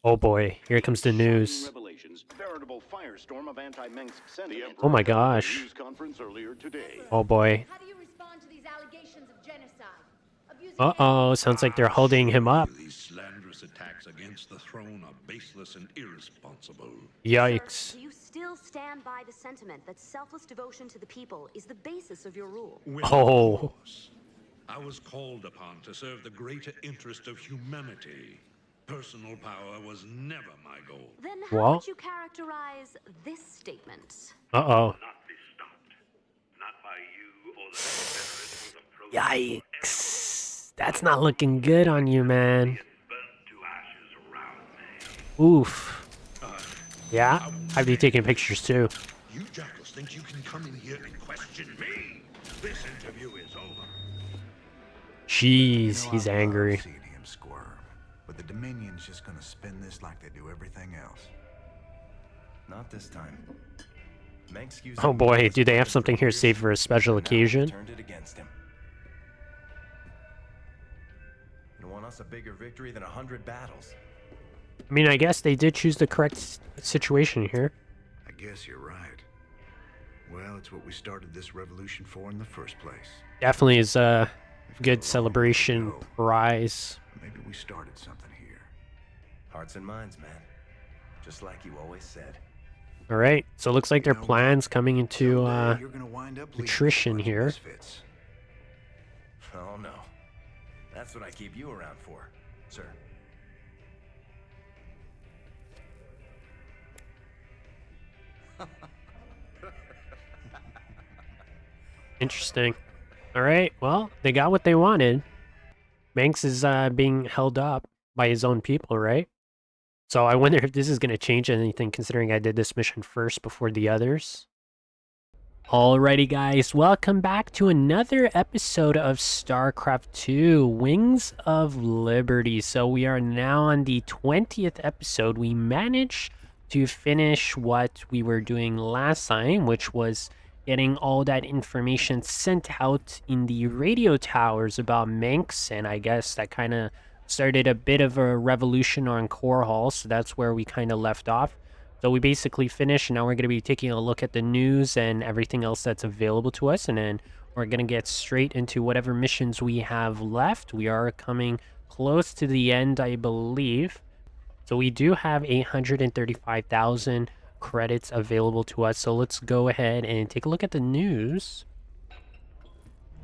Oh boy, here comes the news. Veritable firestorm of anti-Mengsk sentiment. Oh my gosh. News conference earlier today. Oh boy. How do you respond to these allegations of genocide? Abusing Uh-oh, sounds like they're holding him up. These slanderous attacks against the throne are baseless and irresponsible. Yikes. Sir, do you still stand by the sentiment that selfless devotion to the people is the basis of your rule? Well, Oh. of course. I was called upon to serve the greater interest of humanity. Personal power was never my goal. Then how Well. would you characterize this statement? Uh-oh. Not be stopped. Not by you or the Confederates with a Protoss Yikes. That's not looking good on you, man. burnt to ashes around me. Oof. Yeah, I'd be taking pictures too. You jackals think you can come in here and question me? This interview is over. Jeez, he's angry. Seeing him squirm, but the Dominion's just gonna spin this like they do everything else. Not this time. Mengsk used Oh boy, do they have something here saved for a special occasion? Turned it against him. You want us a bigger victory than 100 battles? I mean, I guess they did choose the correct situation here. I guess you're right. Well, it's what we started this revolution for in the first place. Definitely is a good celebration prize. Maybe we started something here. Hearts and minds, man. Just like you always said. All right, so it looks like their plan's coming into Someday you're gonna wind up leading attrition a bunch of here. misfits. Oh no. That's what I keep you around for, sir. Interesting. All right, well, they got what they wanted. Banks is being held up by his own people, right? So I wonder if this is going to change anything, considering I did this mission first before the others. Alrighty, guys, welcome back to another episode of Starcraft 2, Wings of Liberty. So we are now on the 20th episode. We managed to finish what we were doing last time, which was getting all that information sent out in the radio towers about Manx, and I guess that kind of started a bit of a revolution on Core Hall, so that's where we kind of left off. So we basically finished, and now we're going to be taking a look at the news and everything else that's available to us, and then we're going to get straight into whatever missions we have left. We are coming close to the end, I believe. So we do have 835,000 credits available to us, so let's go ahead and take a look at the news.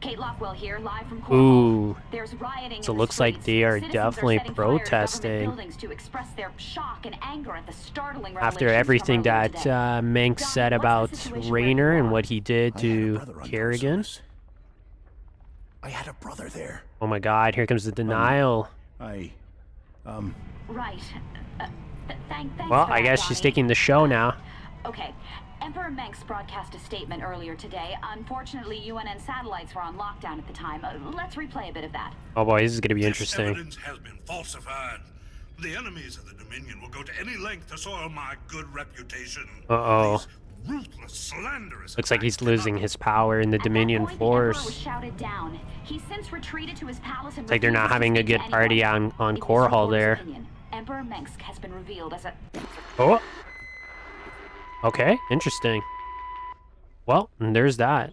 Kate Lockwell here, live from Core Ooh. Hall. There's rioting So in it the looks like streets. they are Citizens definitely setting fire to government protesting buildings to express their shock and anger at the startling after revelations everything from earlier that today. Manx Don, said what's about the situation Raynor where and you what he did I had a to brother on Kerrigan. Protoss. I had a brother there. Oh my god, here comes the denial. I, Right. Thanks Well, for I that, guess she's Donnie. taking the show now. Okay. Emperor Mengsk broadcast a statement earlier today. Unfortunately, UNN satellites were on lockdown at the time. Let's replay a bit of that. Oh boy, this is gonna be This interesting. evidence has been falsified. The enemies of the Dominion will go to any length to soil my good reputation. Uh-oh. These ruthless, slanderous Looks like he's attacks losing cannot- his power in the At that Dominion point, the Emperor was force. shouted down. He's since retreated to his palace and It's like they're not refuses to having a speak to good party anyone. on In this Core Hall reporter's there. opinion, Emperor Mengsk has been revealed as a... Oh. Okay, interesting. Well, and there's that.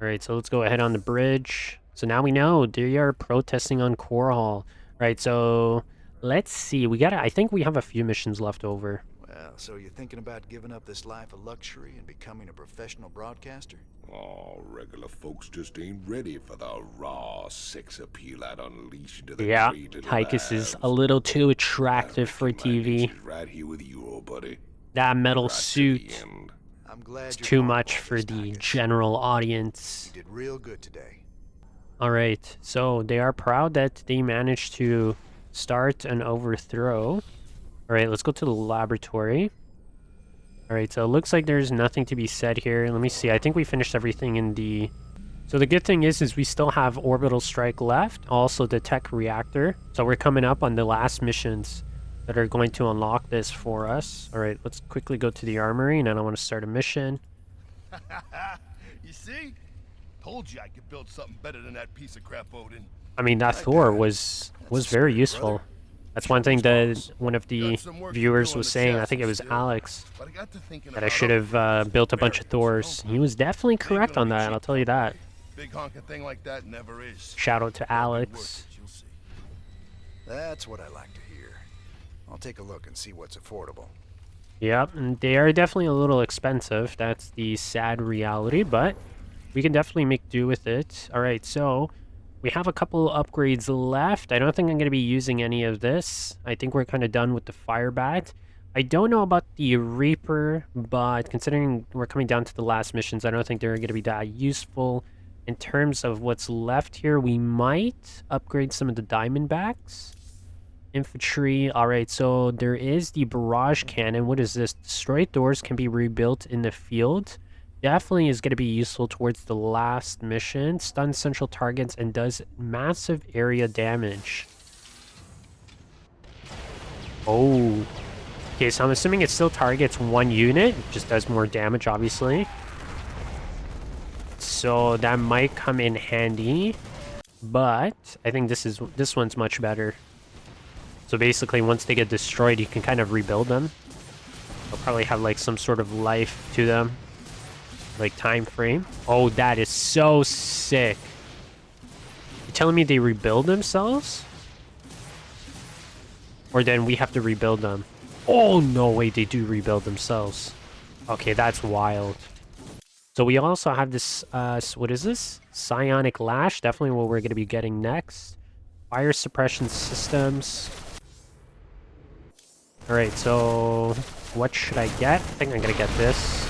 Alright, so let's go ahead on the bridge. So now we know they are protesting on Core Hall. Right, so let's see. I think we have a few missions left over. well, so you're thinking about giving up this life of luxury and becoming a professional broadcaster? Oh, regular folks just ain't ready for the raw sex appeal I'd unleash into the Yeah, great little Tychus is a labs. little too attractive for My TV. niche is right here with you, old buddy. That metal Right to the suit end. I'm glad is you're too part of much all for this, the Tychus. general audience. You did real good today. Alright, so they are proud that they managed to start an overthrow. Alright, let's go to the laboratory. Alright, so it looks like there's nothing to be said here. Let me see, I think we finished everything in the... So the good thing is we still have Orbital Strike left, also the Tech Reactor. So we're coming up on the last missions that are going to unlock this for us. Alright, let's quickly go to the armory, and then I want to start a mission. You see? Told you I could build something better than that piece of crap Odin. I mean, that Thor was very useful. That's one thing that one of the viewers was saying. I think it was Alex, that I should have built a bunch of Thors. He was definitely correct on that, I'll tell you that. Big honking thing like that never is. Shout out to Alex. You'll see. That's what I like to hear. I'll take a look and see what's affordable. Yep, and they are definitely a little expensive. That's the sad reality, but we can definitely make do with it. Alright, so we have a couple upgrades left. I don't think I'm going to be using any of this. I think we're kind of done with the Fire Bat. I don't know about the Reaper, but considering we're coming down to the last missions, I don't think they're going to be that useful. In terms of what's left here, we might upgrade some of the Diamondbacks. Infantry. Alright, so there is the Barrage Cannon. What is this? Destroyed doors can be rebuilt in the field. Definitely is going to be useful towards the last mission. Stuns central targets and does massive area damage. Oh. Okay, so I'm assuming it still targets one unit. It just does more damage, obviously. So that might come in handy. But I think this one's much better. So basically, once they get destroyed, you can kind of rebuild them. They'll probably have like some sort of life to them. Like time frame. Oh, that is so sick. You're telling me they rebuild themselves? Or then we have to rebuild them? Oh, no way, they do rebuild themselves. Okay, that's wild. So we also have this, what is this? Psionic Lash, definitely what we're going to be getting next. Fire suppression systems. Alright, so what should I get? I think I'm going to get this.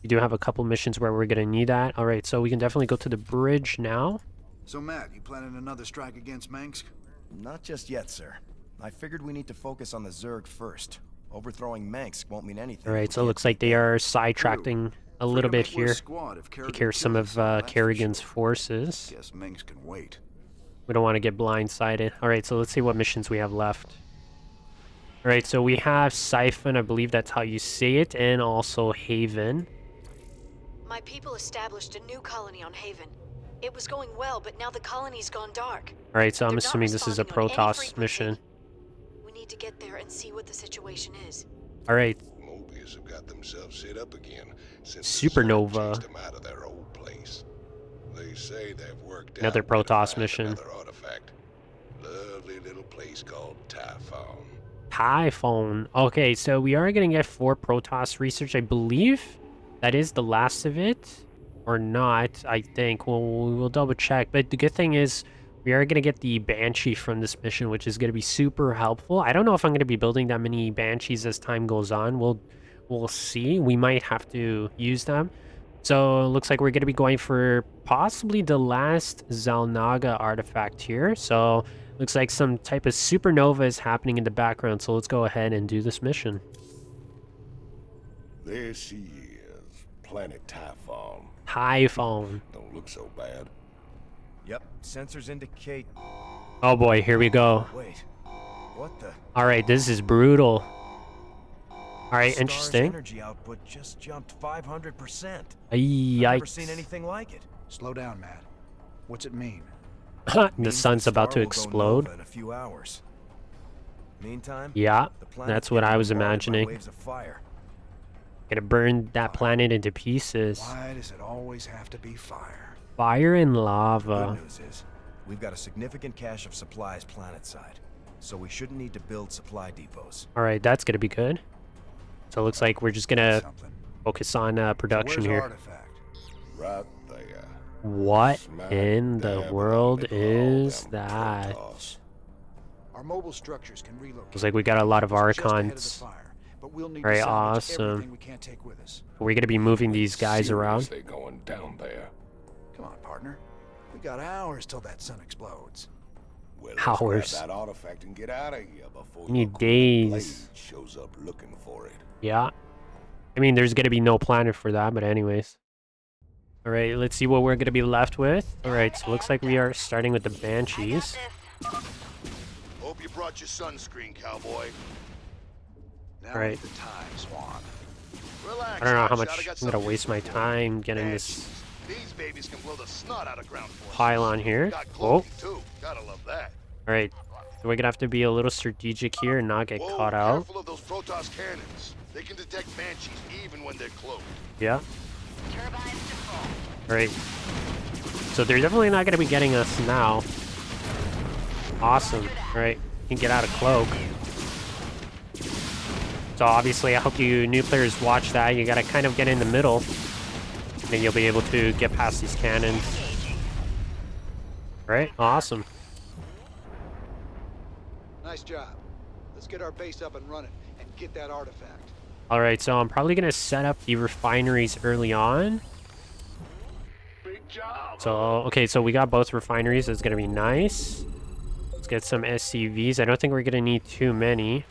We do have a couple missions where we're going to need that. Alright, so we can definitely go to the bridge now. So Matt, you planning another strike against Mansk? Not just yet, sir. I figured we need to focus on the Zerg first. Overthrowing Mansk won't mean anything. Alright, so it looks like they are sidetracking a little bit here. Take care of some of Kerrigan's forces. Guess Mansk can wait. We don't want to get blindsided. Alright, so let's see what missions we have left. Alright, so we have Siphon, I believe that's how you say it, and also Haven. My people established a new colony on Haven. It was going well, but now the colony's gone dark. Alright, so I'm assuming this is a Protoss mission. We need to get there and see what the situation is. Alright. Mobius have got themselves set up again since Supernova. chased them out of their old place. They say they've worked Another out where to Protoss find mission. another artifact. Lovely little place called Typhon. Typhon. Okay, so we are going to get 4 Protoss research, I believe. That is the last of it. Or not, I think. We'll double check. But the good thing is, we are going to get the Banshee from this mission, which is going to be super helpful. I don't know if I'm going to be building that many Banshees as time goes on. We'll see. We might have to use them. So it looks like we're going to be going for possibly the last Xel'Naga artifact here. So looks like some type of supernova is happening in the background. So let's go ahead and do this mission. There she is, planet Typhon. Typhon. Don't look so bad. Yep, sensors indicate... Oh boy, here we go. Wait, what the... Alright, this is brutal. Alright, Star's interesting. energy output just jumped 500%. Yikes. Never seen anything like it. Slow down, Matt. What's it mean? The Means sun's the about to star will go explode. nova in a few hours. Meantime, Yeah, the planet that's what I was bombarded by imagining. waves of fire. Gonna burn that planet into pieces. Why does it always have to be fire? Fire and Good lava. news is, we've got a significant cache of supplies planet-side, so we shouldn't need to build supply depots. Alright, that's gonna be good. So it looks like we're just gonna Something. focus on production Where's our here. artifact? Right there. What Smack in the dab world in the middle of all is them that? Protoss. Our mobile structures can relocate. Looks like we got a lot of Just ahead of the Archons. fire, but we'll need Very to salvage awesome. everything we can't take with us. We're gonna be moving these guys around. Seriously going down there. Come on, partner. We got hours till that sun explodes. Well, let's grab Hours. that artifact and get out of here before We need your days. blade shows up looking for it. Yeah. I mean, there's gonna be no planet for that, but anyways. Alright, let's see what we're gonna be left with. Alright, so looks like we are starting with the Banshees. Hope you brought your sunscreen, cowboy. Now Right. ain't the time, Swan. Relax, I don't know how hotshot, much I got I'm gonna something waste my for you. time getting Banshees. this These babies can blow the snot out of ground forces. pile on here. Got Oh, cloaking too. Gotta love that. alright. So we're gonna have to be a little strategic here and not get Whoa, caught out. careful of those Protoss cannons. They can detect Banshees even when they're close. Yeah. Turbines to full. Alright. So they're definitely not gonna be getting us now. Awesome. Alright. You can get out of cloak. So obviously I hope you new players watch that. You gotta kind of get in the middle. Then you'll be able to get past these cannons. Alright, awesome. Nice job. Let's get our base up and running and get that artifact. Alright, so I'm probably gonna set up the refineries early on. Big job. So, okay, so we got both refineries. That's gonna be nice. Let's get some SCVs. I don't think we're gonna need too many.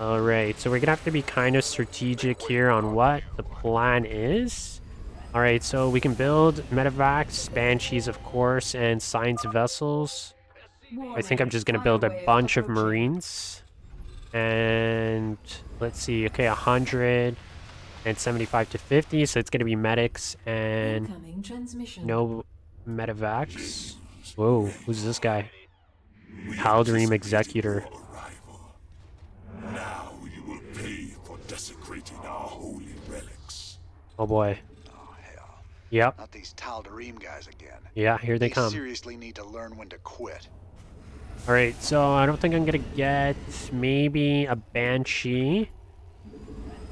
Alright, so we're gonna have to be kind of strategic here on what the plan is. Alright, so we can build medevacs, banshees of course, and science vessels. I think I'm just gonna build a bunch of marines. And let's see, okay, 175 to 50, so it's gonna be medics and no medevacs. Whoa, who's this guy? Haldream Executor. Now you will pay for desecrating our holy relics. Oh boy. Oh, hell. Yep. Not these Tal'Darim guys again. Yeah, here they come. Seriously need to learn when to quit. Alright, so I don't think I'm gonna get maybe a Banshee.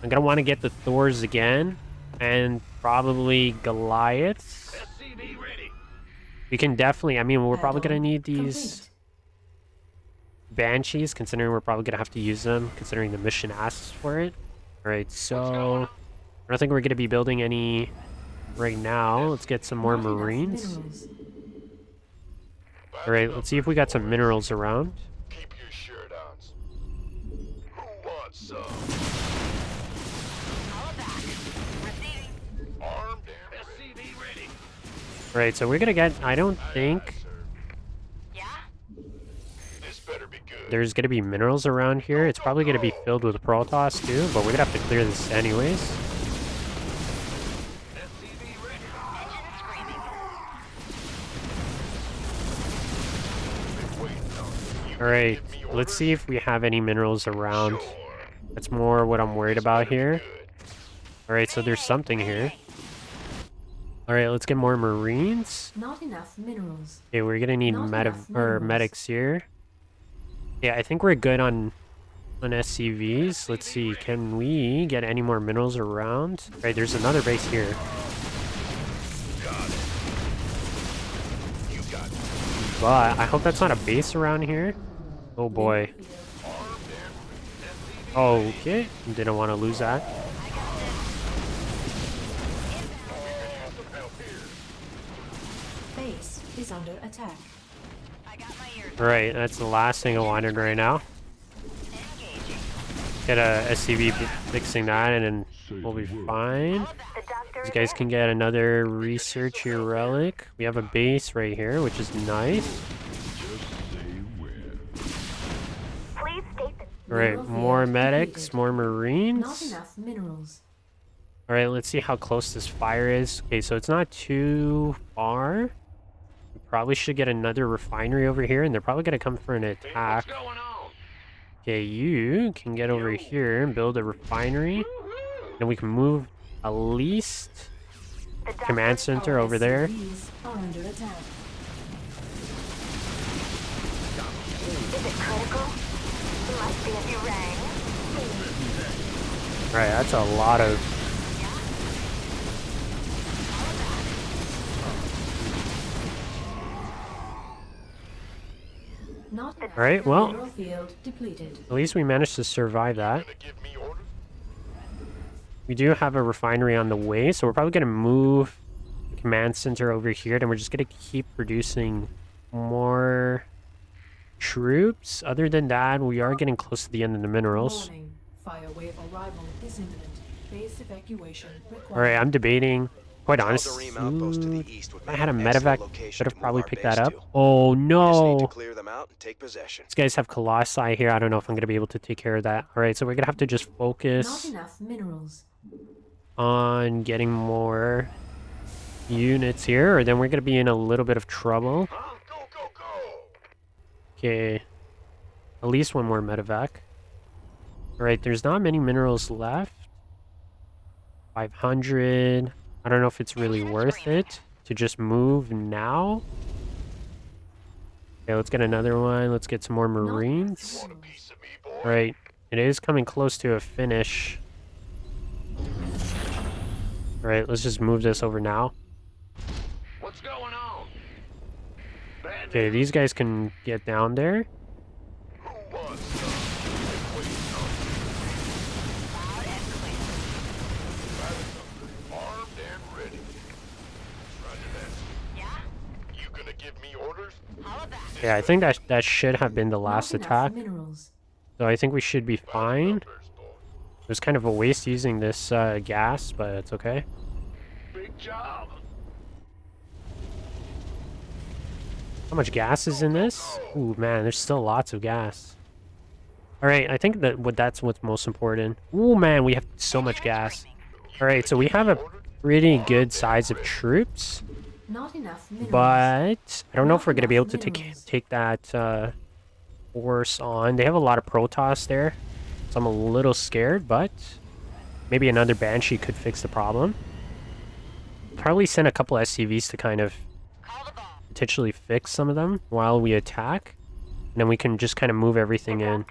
I'm gonna want to get the Thors again. And probably Goliaths. We can definitely, I mean, we're probably gonna need these Banshees, considering we're probably gonna have to use them, considering the mission asks for it. Alright, so I don't think we're gonna be building any right now. Let's get some more Marines. Alright, let's see if we got some minerals around. Keep your shirt on. Who wants some? Armed and SCV ready. Alright, so we're gonna get, I don't think This better be good. there's gonna be minerals around here. It's probably gonna be filled with Protoss too, but we're gonna have to clear this anyways. SCV ready. Alright, let's see if we have any minerals around. That's more what I'm worried about here. Alright, so there's something here. Alright, let's get more Marines. Not enough minerals. Okay, we're gonna need medics here. Yeah, I think we're good on SCVs. Let's see, can we get any more minerals around? Right, there's another base here. But I hope that's not a base around here. Oh boy. Okay, didn't want to lose that. Base is under attack. Right, that's the last thing I wanted right now. Get a SCV fixing that and then we'll be fine. These guys can get another research here relic. We have a base right here, which is nice. Alright, more medics, more marines. Not enough minerals. Alright, let's see how close this fire is. Okay, so it's not too far. We probably should get another refinery over here, and they're probably going to come for an attack. Okay, you can get over here and build a refinery. Then we can move at least command center over there. Are under attack. Is it critical? Must be if you rang. Alright, that's a lot of... Not Alright, well, mineral field depleted. at least we managed to survive that. We do have a refinery on the way, so we're probably going to move the command center over here, and we're just going to keep producing more troops. Other than that, we are getting close to the end of the minerals. Warning. Fire wave arrival is imminent. Base evacuation required. Alright, I'm debating. Quite honestly, if I had a medevac, should have probably picked that up. Oh no! These guys have Colossi here. I don't know if I'm going to be able to take care of that. Alright, so we're going to have to just focus Not enough minerals. on getting more units here, or then we're going to be in a little bit of trouble. Okay, At least one more medevac. Alright, there's not many minerals left. 500. I don't know if it's really worth it to just move now. Okay, let's get another one. Let's get some more Marines. Right, it is coming close to a finish. Alright, let's just move this over now. What's going on? Okay, these guys can get down there. Who wants some? Waiting on you. Armed and ready. Roger that. Yeah? You gonna give me orders? How about that? Yeah, I think that should have been the last attack. Minerals. So I think we should be fine. It was kind of a waste using this gas, but it's okay. Big job. How much gas is in this? Ooh, man, there's still lots of gas. Alright, I think that's what's most important. Ooh, man, we have so much gas. Alright, so we have a pretty good size of troops. Not enough minerals. But I don't know if we're going to be able to take that force on. They have a lot of Protoss there. So I'm a little scared, but maybe another Banshee could fix the problem. Probably send a couple SCVs to kind of potentially fix some of them while we attack. And then we can just kind of move everything in.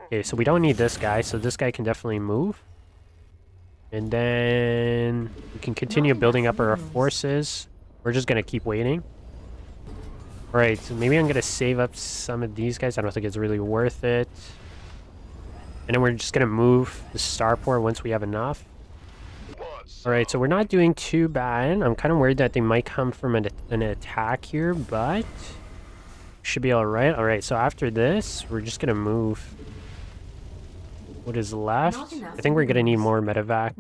Okay, so we don't need this guy, so this guy can definitely move. And then we can continue building up our forces. We're just going to keep waiting. Alright, so maybe I'm going to save up some of these guys. I don't think it's really worth it. And then we're just going to move the starport once we have enough. Alright, so we're not doing too bad. I'm kind of worried that they might come from an attack here, but should be alright. Alright, so after this, we're just going to move. What is left? I think we're going to need more medevacs.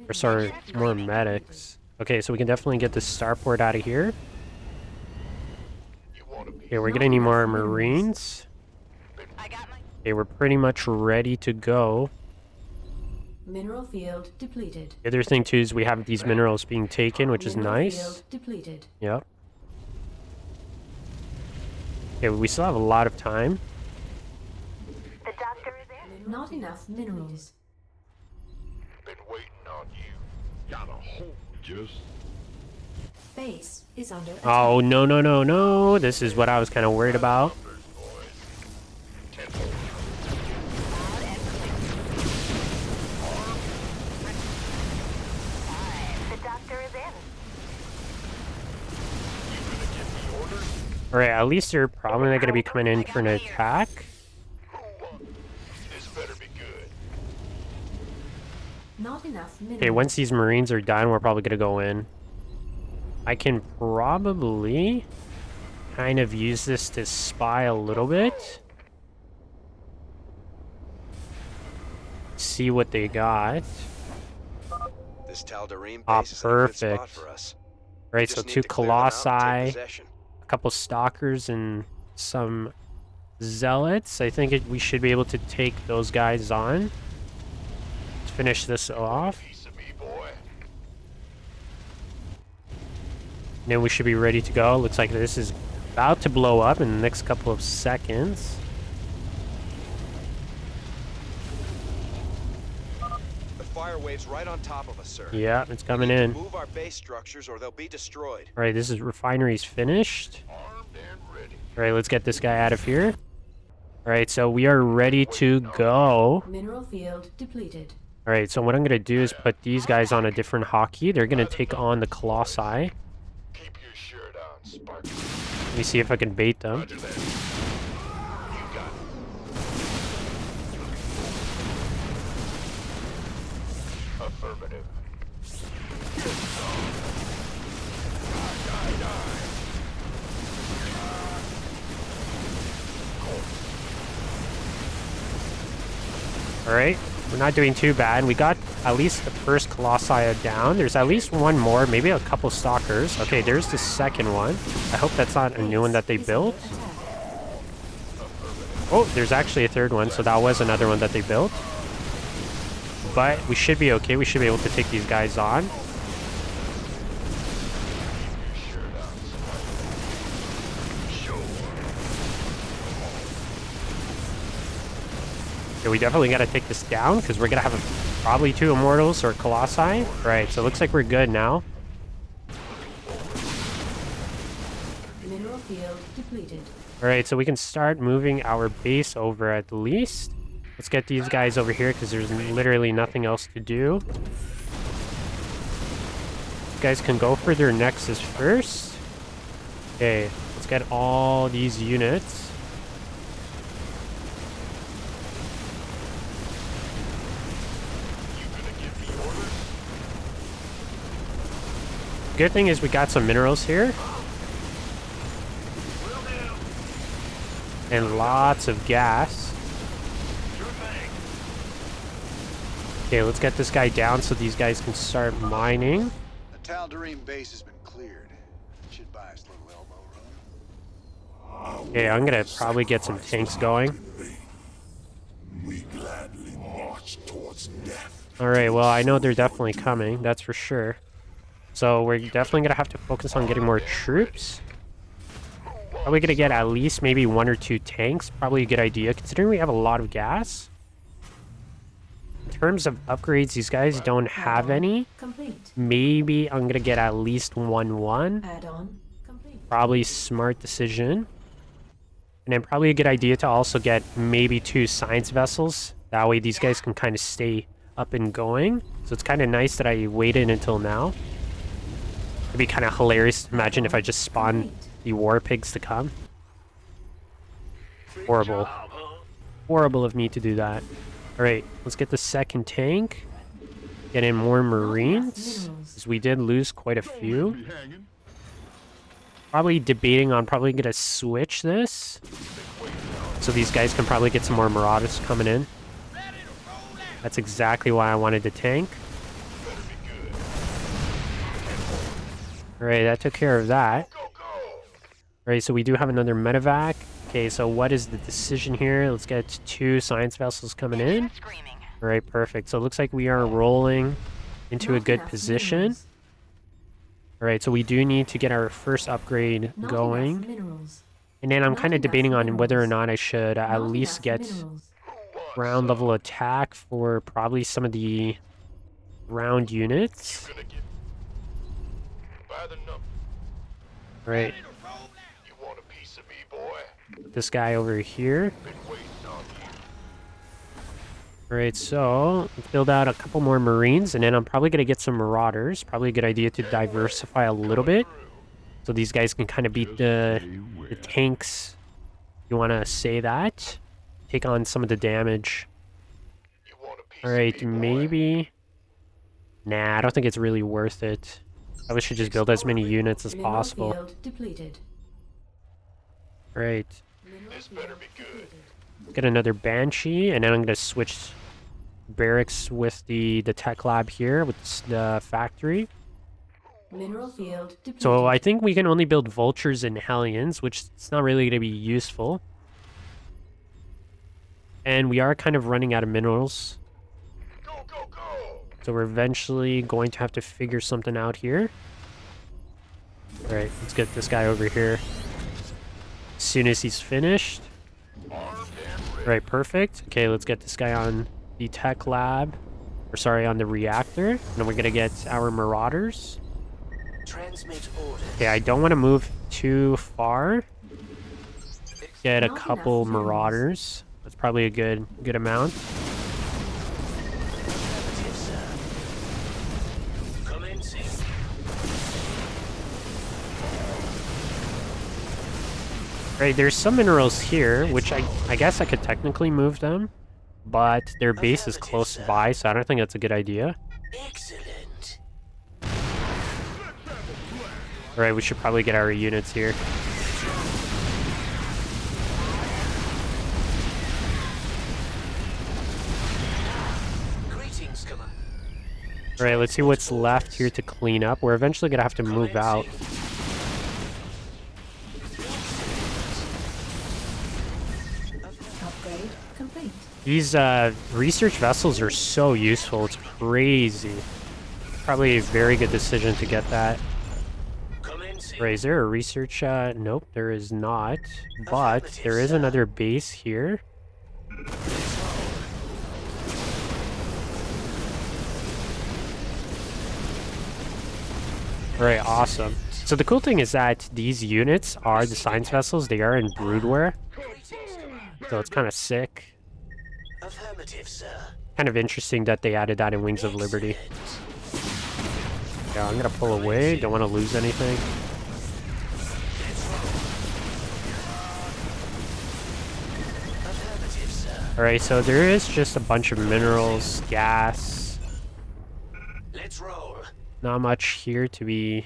Or sorry, more medics. Okay, so we can definitely get the starport out of here. Okay, we're going to need more Marines. Okay, we're pretty much ready to go. Mineral field depleted. The other thing too is we have these minerals being taken, which is nice. Field depleted. Yep. Okay, we still have a lot of time. The doctor is in. Not enough minerals. Been waiting on you. Got a whole just. Base is under attack. Oh, no, no, no, no. This is what I was kind of worried about. Alright, at least they're probably not going to be coming in for an attack. This better be good. Not enough minerals. Okay, once these Marines are done, we're probably going to go in. I can probably kind of use this to spy a little bit. See what they got. This Tal'Darim Ah, base is in a good spot perfect. for us. Right, We so just need 2 to clear them out and take Colossi, possession. a couple Stalkers, and some Zealots. I think we should be able to take those guys on. Let's finish this off. Piece of me, boy. And then we should be ready to go. Looks like this is about to blow up in the next couple of seconds. The fire wave's right on top of us, sir. Yeah, it's coming We need in. to move our base structures or they'll be destroyed. Alright, this is refinery's finished. Armed and ready. Alright, let's get this guy out of here. Alright, so we are ready to go. Mineral field depleted. Alright, so what I'm going to do is put these guys on a different hockey. They're going to take on the Colossi. Keep your shirt on, Spark. Let me see if I can bait them. Roger that. You got it. Affirmative. Alright, we're not doing too bad. We got at least the first Colossi down. There's at least one more, maybe a couple Stalkers. Okay, there's the second one. I hope that's not a new one that they built. Oh, there's actually a third one, so that was another one that they built. But we should be okay. We should be able to take these guys on. Okay, we definitely got to take this down because we're going to have probably 2 Immortals or Colossi. Right, so it looks like we're good now. Mineral field depleted. Alright, so we can start moving our base over at least. Let's get these guys over here because there's literally nothing else to do. You guys can go for their Nexus first. Okay, let's get all these units. Good thing is we got some minerals here. And lots of gas. Okay, let's get this guy down so these guys can start mining. The Tal'Darim base has been cleared. Should buy us a little elbow room. Okay, I'm gonna probably get some tanks going. We gladly march towards death. Alright, well, I know they're definitely coming, that's for sure. So we're definitely gonna have to focus on getting more troops. Probably gonna get at least maybe 1 or 2 tanks. Probably a good idea, considering we have a lot of gas. In terms of upgrades, these guys don't have any. Complete. Maybe I'm gonna get at least 1-1. Add-on complete. Probably smart decision. And then probably a good idea to also get maybe 2 science vessels. That way these guys can kind of stay up and going. So it's kind of nice that I waited until now. It'd be kind of hilarious to imagine if I just spawned the war pigs to come. Horrible. Horrible of me to do that. Alright, let's get the second tank. Get in more Marines. Because we did lose quite a few. Probably debating on probably gonna switch this. So these guys can probably get some more Marauders coming in. That's exactly why I wanted the tank. Alright, that took care of that. Alright, so we do have another medevac. Okay, so what is the decision here? Let's get 2 science vessels coming in. Alright, perfect. So it looks like we are rolling into a good position. Alright, so we do need to get our first upgrade going. And then I'm kind of debating on whether or not I should at least get ground level attack for probably some of the round units. Alright. This guy over here. Alright, so let's build out a couple more Marines, and then I'm probably going to get some Marauders. Probably a good idea to diversify a little bit. So these guys can kind of beat the tanks. You want to say that? Take on some of the damage. Alright, maybe... Nah, I don't think it's really worth it. I should just build as many units as possible. Alright. Get another Banshee, and then I'm going to switch barracks with the tech lab here, with the factory. Mineral field depleted. So I think we can only build Vultures and Hellions, which is not really going to be useful. And we are kind of running out of minerals. So we're eventually going to have to figure something out here. Alright, let's get this guy over here. As soon as he's finished. Right, perfect. Okay, let's get this guy on the tech lab. Or sorry, on the reactor. And then we're gonna get our Marauders. Okay, I don't want to move too far. Get a couple Marauders. That's probably a good amount. Right, there's some minerals here, which I guess I could technically move them, but their base is close by, so I don't think that's a good idea. Excellent. Alright, we should probably get our units here. Alright, let's see what's left here to clean up. We're eventually gonna have to move out. These research vessels are so useful, it's crazy. Probably a very good decision to get that. Right, is there a research? Nope, there is not. But there is another base here. Alright, awesome. So the cool thing is that these units are the science vessels. They are in broodware. So it's kind of sick. Affirmative, sir. Kind of interesting that they added that in Wings of Liberty. Yeah, I'm gonna pull away. Don't want to lose anything. Alright, so there is just a bunch of minerals, gas. Let's roll. Not much here to be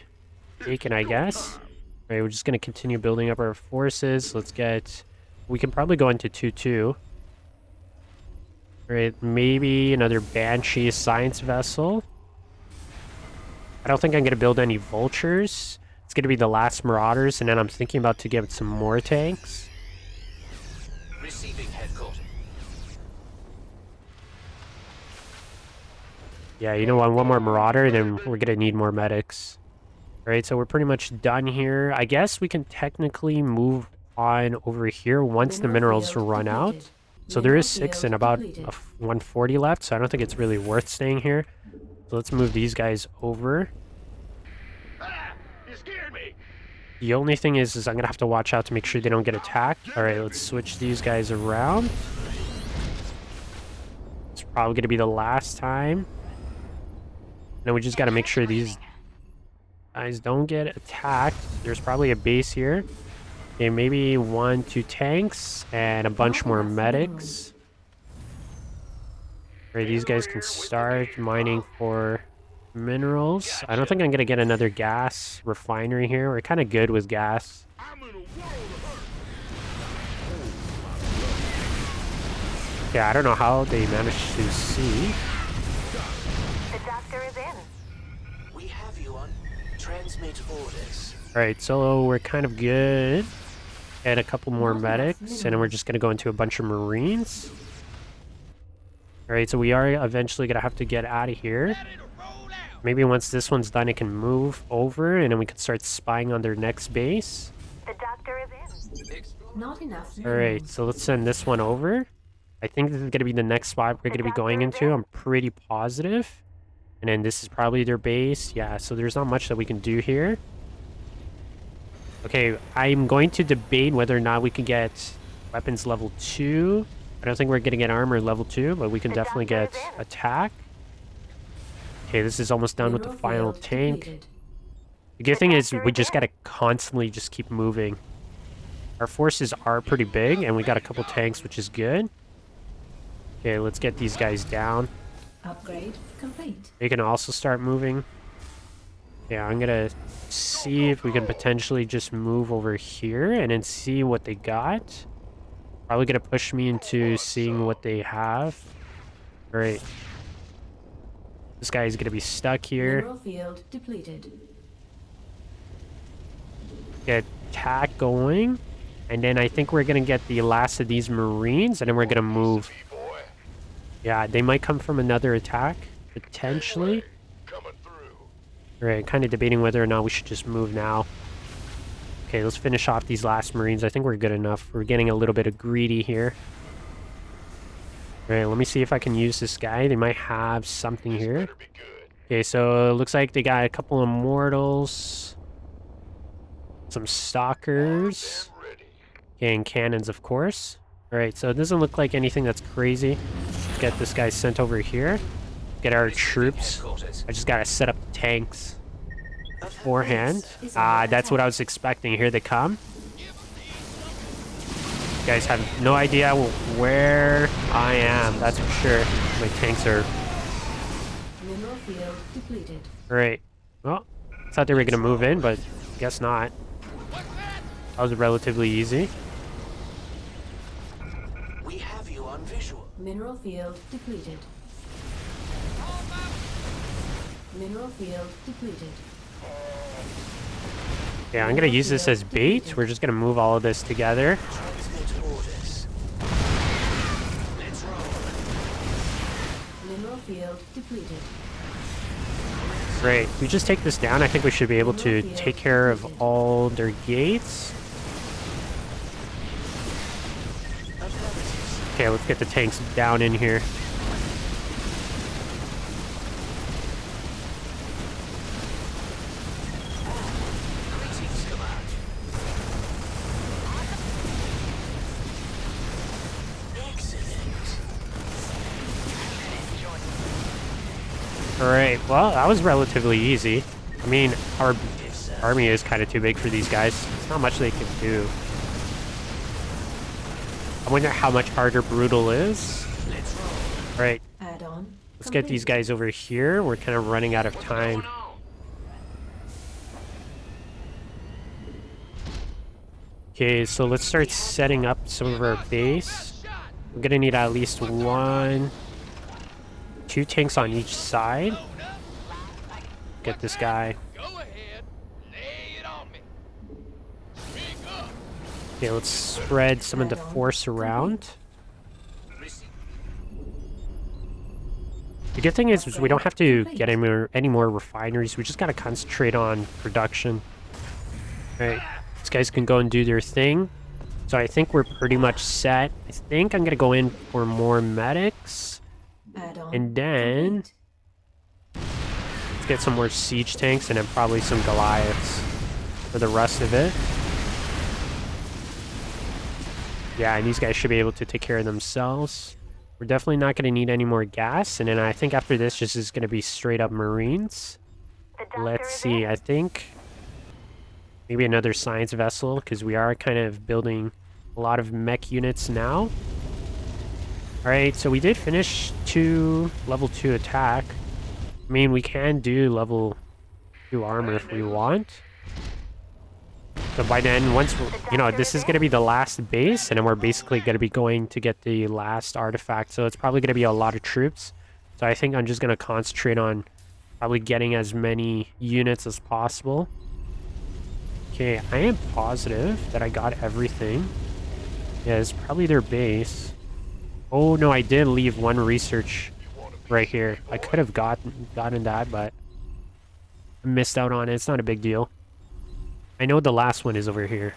taken, I guess. Alright, we're just gonna continue building up our forces. Let's get... We can probably go into 2-2. Alright, maybe another Banshee science vessel. I don't think I'm gonna build any vultures. It's gonna be the last Marauders, and then I'm thinking about to get some more tanks. Receiving headquarters. Yeah, you know what? One more Marauder, and then we're gonna need more medics. Alright, so we're pretty much done here. I guess we can technically move on over here once the minerals run out. So there is 6 and about 140 left, so I don't think it's really worth staying here. So let's move these guys over. You scared me. The only thing is I'm gonna have to watch out to make sure they don't get attacked. Alright, let's switch these guys around. It's probably gonna be the last time. Now we just gotta make sure these guys don't get attacked. There's probably a base here. Okay, maybe 1, 2 tanks and a bunch more medics. Alright, these guys can start mining for minerals. I don't think I'm gonna get another gas refinery here. We're kind of good with gas. Yeah, I don't know how they managed to see. The doctor is in. We have you on transmit orders. Alright, so we're kind of good. And a couple more medics, and then we're just gonna go into a bunch of Marines. Alright, so we are eventually gonna have to get out of here. Maybe once this one's done, it can move over, and then we can start spying on their next base. The doctor is in. Not enough. Alright, so let's send this one over. I think this is gonna be the next spot we're gonna be going into. I'm pretty positive. And then this is probably their base. Yeah, so there's not much that we can do here. Okay, I'm going to debate whether or not we can get weapons level 2. I don't think we're going to get armor level 2, but we can definitely get attack. Okay, this is almost done with the final tank. The good thing is we just got to constantly just keep moving. Our forces are pretty big, and we got a couple tanks, which is good. Okay, let's get these guys down. Upgrade complete. They can also start moving. Yeah, I'm gonna see if we can potentially just move over here and then see what they got. Probably gonna push me into seeing what they have. Alright. This guy is gonna be stuck here. Mineral field depleted. Get attack going. And then I think we're gonna get the last of these Marines, and then we're gonna move. Yeah, they might come from another attack, potentially. Alright, kind of debating whether or not we should just move now. Okay, let's finish off these last Marines. I think we're good enough. We're getting a little bit of greedy here. Alright, let me see if I can use this guy. They might have something here. Okay, so it looks like they got a couple Immortals. Some Stalkers. Okay, and cannons, of course. Alright, so it doesn't look like anything that's crazy. Let's get this guy sent over here. Get our troops. I just gotta set up tanks beforehand. That's what I was expecting. Here they come. You guys have no idea where I am, that's for sure. My tanks are... Mineral field depleted. Alright. Well, I thought they were gonna move in, but guess not. That was relatively easy. We have you on visual. Mineral field depleted. Mineral field depleted. Yeah, I'm gonna use this as bait. We're just gonna move all of this together. Mineral field depleted. Great. If we just take this down, I think we should be able to take care of all their gates. Okay, let's get the tanks down in here. Alright, well, that was relatively easy. I mean, our army is kind of too big for these guys. There's not much they can do. I wonder how much harder Brutal is. Alright, let's get these guys over here. We're kind of running out of time. Okay, so let's start setting up some of our base. We're gonna need at least 1, 2 tanks on each side. Get this guy. Okay, let's spread some of the force around. The good thing is we don't have to get any more refineries. We just gotta concentrate on production. Alright, these guys can go and do their thing. So I think we're pretty much set. I think I'm gonna go in for more medics. And then let's get some more siege tanks and then probably some Goliaths for the rest of it. Yeah, and these guys should be able to take care of themselves. We're definitely not going to need any more gas. And then I think after this, just is going to be straight up Marines. Let's see, I think maybe another science vessel, because we are kind of building a lot of mech units now. Alright, so we did finish level 2 attack. I mean, we can do level 2 armor if we want. So by then, once you know, this is going to be the last base, and then we're basically going to be going to get the last artifact. So it's probably going to be a lot of troops. So I think I'm just going to concentrate on probably getting as many units as possible. Okay, I am positive that I got everything. Yeah, it's probably their base. Oh no, I did leave 1 research right here. I could have gotten that, but I missed out on it. It's not a big deal. I know the last one is over here.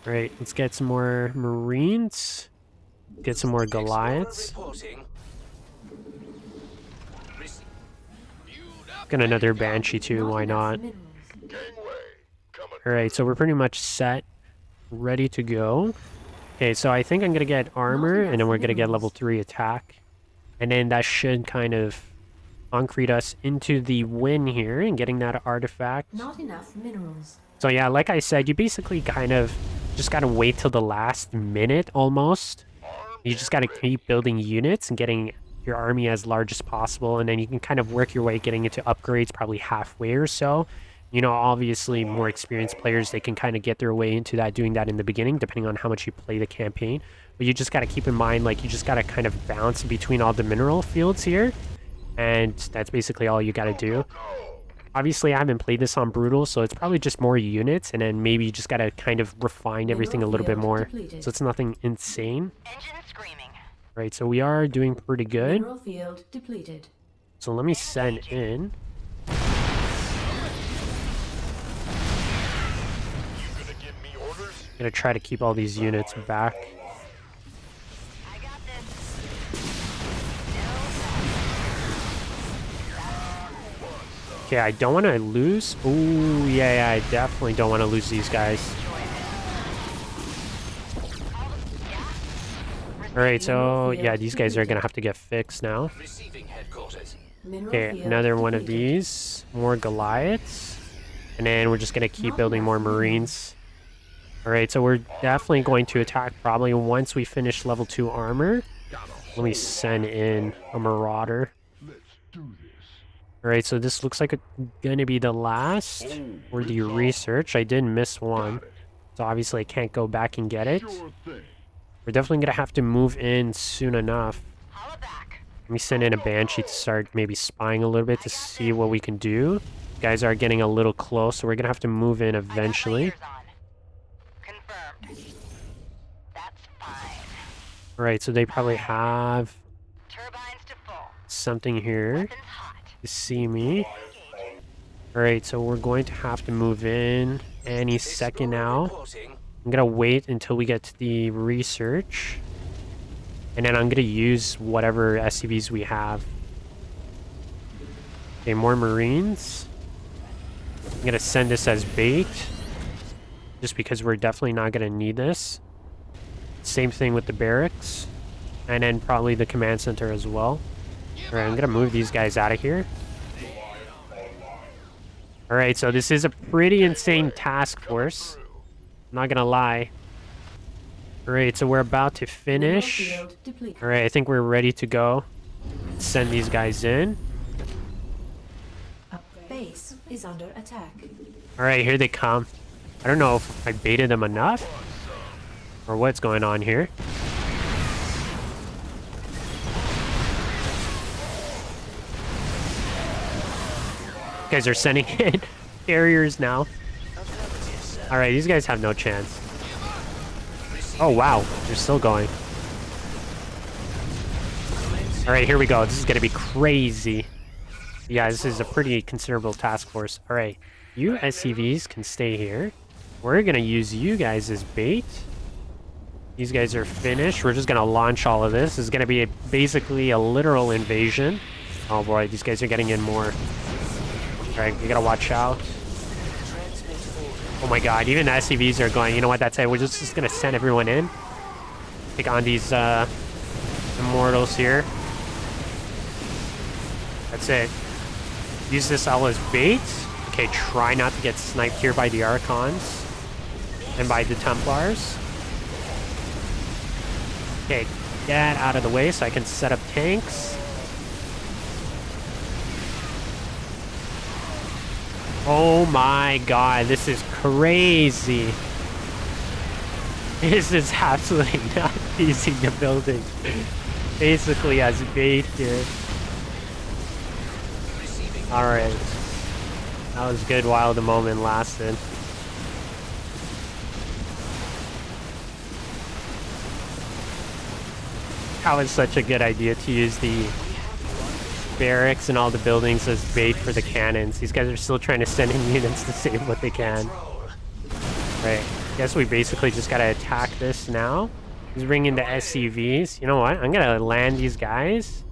Alright, let's get some more Marines. Get some more Goliaths. Get another Banshee too, why not? Alright, so we're pretty much set. Ready to go. Okay, so I think I'm going to get armor, and then we're going to get level 3 attack. And then that should kind of concrete us into the win here and getting that artifact. Not enough minerals. So yeah, like I said, you basically kind of just gotta wait till the last minute almost. You just gotta keep building units and getting your army as large as possible, and then you can kind of work your way getting into upgrades probably halfway or so. You know, obviously more experienced players, they can kind of get their way into that, doing that in the beginning, depending on how much you play the campaign. But you just gotta keep in mind, like, you just gotta kind of bounce between all the mineral fields here. And that's basically all you gotta do. Obviously, I haven't played this on Brutal, so it's probably just more units, and then maybe you just gotta kind of refine everything a little bit more. So it's nothing insane. Right, so we are doing pretty good. So let me send in. I'm gonna try to keep all these units back. Okay, I don't want to lose. Ooh, yeah, I definitely don't want to lose these guys. Alright, so yeah, these guys are gonna have to get fixed now. Okay, another one of these. More Goliaths. And then we're just gonna keep building more Marines. Alright, so we're definitely going to attack probably once we finish level 2 armor. Let me send in a Marauder. Alright, so this looks like it's gonna be the last for the research. I did miss one, so obviously I can't go back and get it. We're definitely gonna have to move in soon enough. Let me send in a Banshee to start maybe spying a little bit to see what we can do. Guys are getting a little close, so we're gonna have to move in eventually. Alright, so they probably have something here to see me. Alright, so we're going to have to move in any second now. I'm gonna wait until we get to the research, and then I'm gonna use whatever SCVs we have. Okay, more Marines. I'm gonna send this as bait, just because we're definitely not gonna need this. Same thing with the barracks, and then probably the command center as well. Alright, I'm gonna move these guys out of here. Alright, so this is a pretty insane task force. I'm not gonna lie. Alright, so we're about to finish. Alright, I think we're ready to go. Send these guys in. Base is under attack. Alright, here they come. I don't know if I baited them enough. Or what's going on here. You guys are sending in barriers now. Alright, these guys have no chance. Oh wow, they're still going. Alright, here we go. This is gonna be crazy. Yeah, this is a pretty considerable task force. Alright, you SCVs can stay here. We're gonna use you guys as bait. These guys are finished. We're just gonna launch all of this. This is gonna be basically a literal invasion. Oh boy, these guys are getting in more. Alright, we gotta watch out. Oh my god, even the SCVs are going, you know what, that's it. We're just gonna send everyone in. Take on these immortals here. That's it. Use this all as bait. Okay, try not to get sniped here by the Archons. And by the Templars. Okay, get out of the way so I can set up tanks. Oh my god, this is crazy. This is absolutely not using the building. Basically as bait here. Alright. That was good while the moment lasted. That was such a good idea to use the barracks and all the buildings as bait for the cannons. These guys are still trying to send in units to save what they can. Right. Guess we basically just gotta attack this now. He's bringing the SCVs. You know what? I'm gonna land these guys.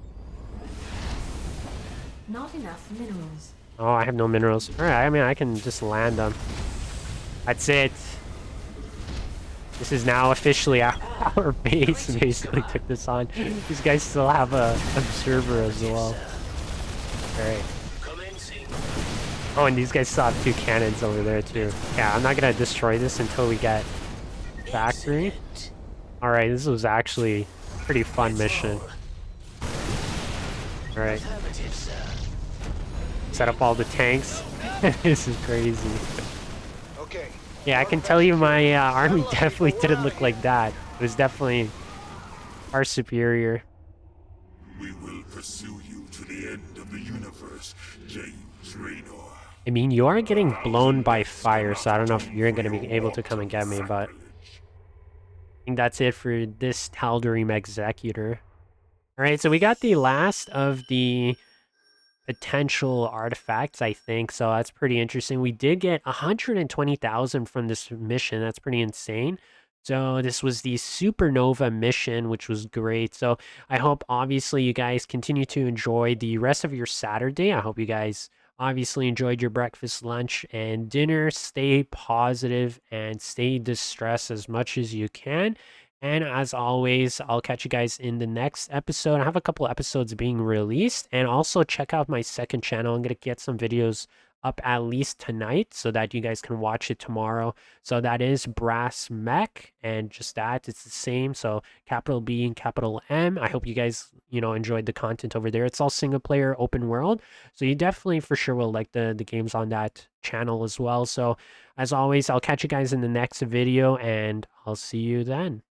Not enough minerals. Oh, I have no minerals. Alright, I mean, I can just land them. That's it. This is now officially our base. Basically took this on. These guys still have a observer as well. Alright. Oh, and these guys still have 2 cannons over there too. Yeah, I'm not gonna destroy this until we get factory. Alright, this was actually a pretty fun mission. Alright. Set up all the tanks. This is crazy. Okay. Yeah, I can tell you my army definitely didn't look like that. It was definitely far superior. We will pursue you to the end of the universe, James Raynor. I mean, you are getting blown by fire, so I don't know if you're going to be able to come and get me, but I think that's it for this Tal'Darim Executor. Alright, so we got the last of the potential artifacts, I think, so that's pretty interesting. We did get 120,000 from this mission. That's pretty insane. So this was the Supernova mission, which was great. So I hope obviously you guys continue to enjoy the rest of your Saturday. I hope you guys obviously enjoyed your breakfast, lunch, and dinner. Stay positive and stay distressed as much as you can. And as always, I'll catch you guys in the next episode. I have a couple episodes being released. And also check out my second channel. I'm going to get some videos up at least tonight so that you guys can watch it tomorrow. So that is Brass Mech. And just that, it's the same. So capital B and capital M. I hope you guys, enjoyed the content over there. It's all single player, open world. So you definitely for sure will like the games on that channel as well. So as always, I'll catch you guys in the next video and I'll see you then.